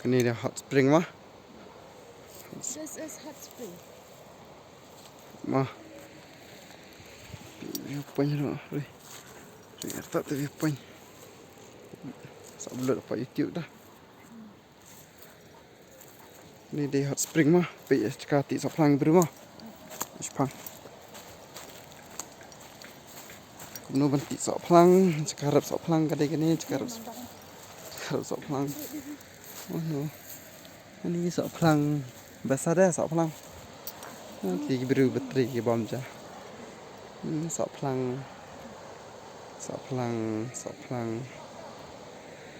Ini dia hot spring mah. This is hot spring. Mah. Viewpoint tu. Tak tu viewpoint. Sebelum dapat YouTube dah. Ini dia hot spring mah. Pergi cakap tik saplang biru mah. Jepang. Kemudian bentik saplang, cakap saplang kadang ni cakap saplang. Oh no. Ini saplang besar dah saplang. Nanti biru beteri bom je. Saplang.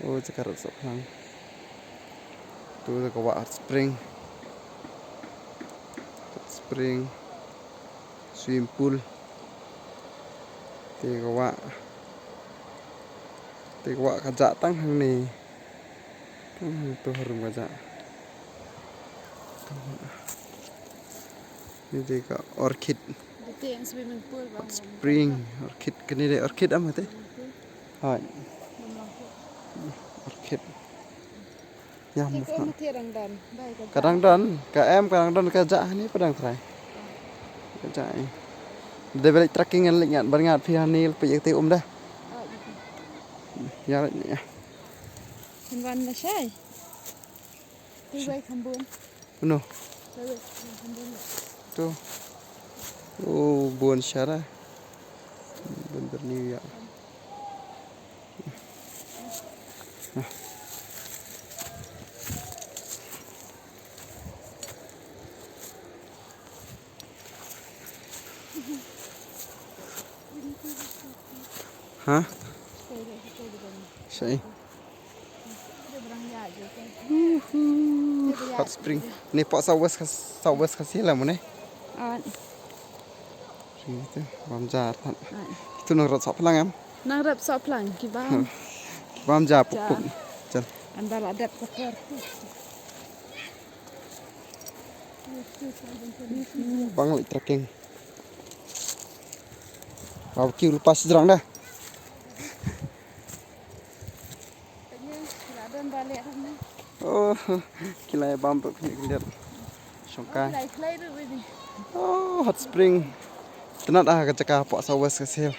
Oh cakap saplang. Tu kawak hot spring. Swimming pool. Kawak kajak tang hang ni. Tu harum kajak. Ini dia orchid. Itu yang swimming pool bang. Spring orchid kini dia orchid am tu. Hai. Orchid. Ya mu. Kadang-kadang kadang-kadang kajak ni padang try. Kajak ni. Dia balik trekking kan ingat baringat pihak ni pergi ke dah. Ya. Kan na siya. Tuway kambun. Ano? Tu. Oh, buon syara. Bener ni ya. Hah? Syai. Hot spring. Ni pak sawes kasih lah mana? Itu bamjar kan. Itu nang rot saplang am. Nang rap saplang kibam. Bamjar pupuk. Jal. Andal adat kapur. Bang lagi trekking. Barbecue lepas jerang dah. Oh, kilai bam punya Songkai. Oh, hot spring. Tenat ah kecakah pak sawes kesel.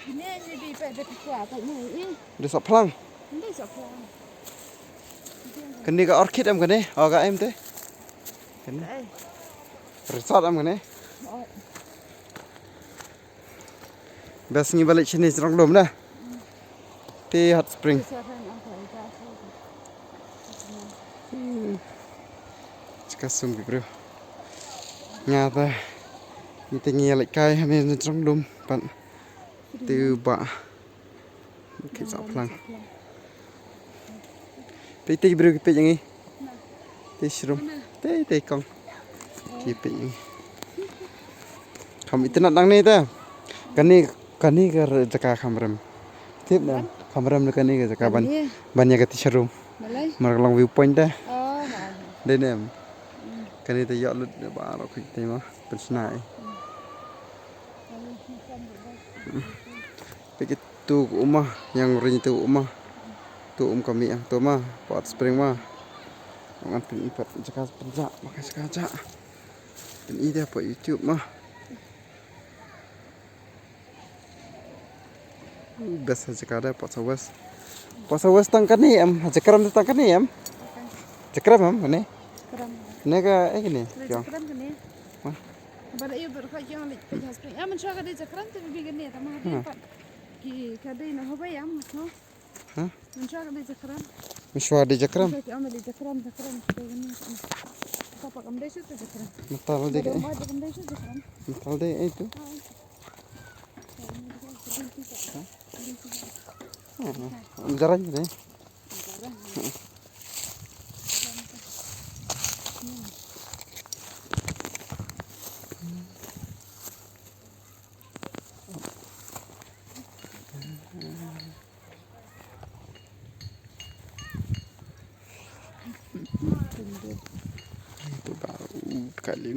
Dia saplang. Kini ke orchid am kene? Oh, ka em teh. Kene. Resort am kene. Biasanya balik sini serang belum dah. Di hot spring. Cakap sungguh bro. Nyata. Ni tinggi alik kai ni serang belum. Pan. Tiba. Okey saplang. Piti bro kipit yang ni. Ti serum. Ti kong. Kipit yang ni. Kamu itu nak nang ni tu. Kani ke jaka kameram. Tip dah. Kameram dekat ni ke jaka banyak ke ti serum. Marang viewpoint dah. Đây nè. Cái này thì dọn lụt để bà nó khuyết thế mà. Bên này. Cái tu của mà. Yang ring tu mà. Tu kami yang tu mah. Hot spring mah. Ngantin ipat jaka penjak. Makai sekajak. Dan ini apa YouTube mah. Biasa jaka ada pot sawas. Pot sawas tangkan ni em. Jakaram tu tangkan ni em. Jakaram em ni. Ini ke ini? Jakaram ni. Bala iyo berkat yang lik pe spring. Ya men syaga de jakaram tu bikin ni tamah dia pat. Ki kadai na hoba ya no. Hah? Men syaga de jakaram. Mishwa de jakaram. Ki amal de jakaram. Apa kam de tu jakaram. Metal de ke. Kam de jakaram. Metal de itu. Jarang ni. Itu baru kali ini.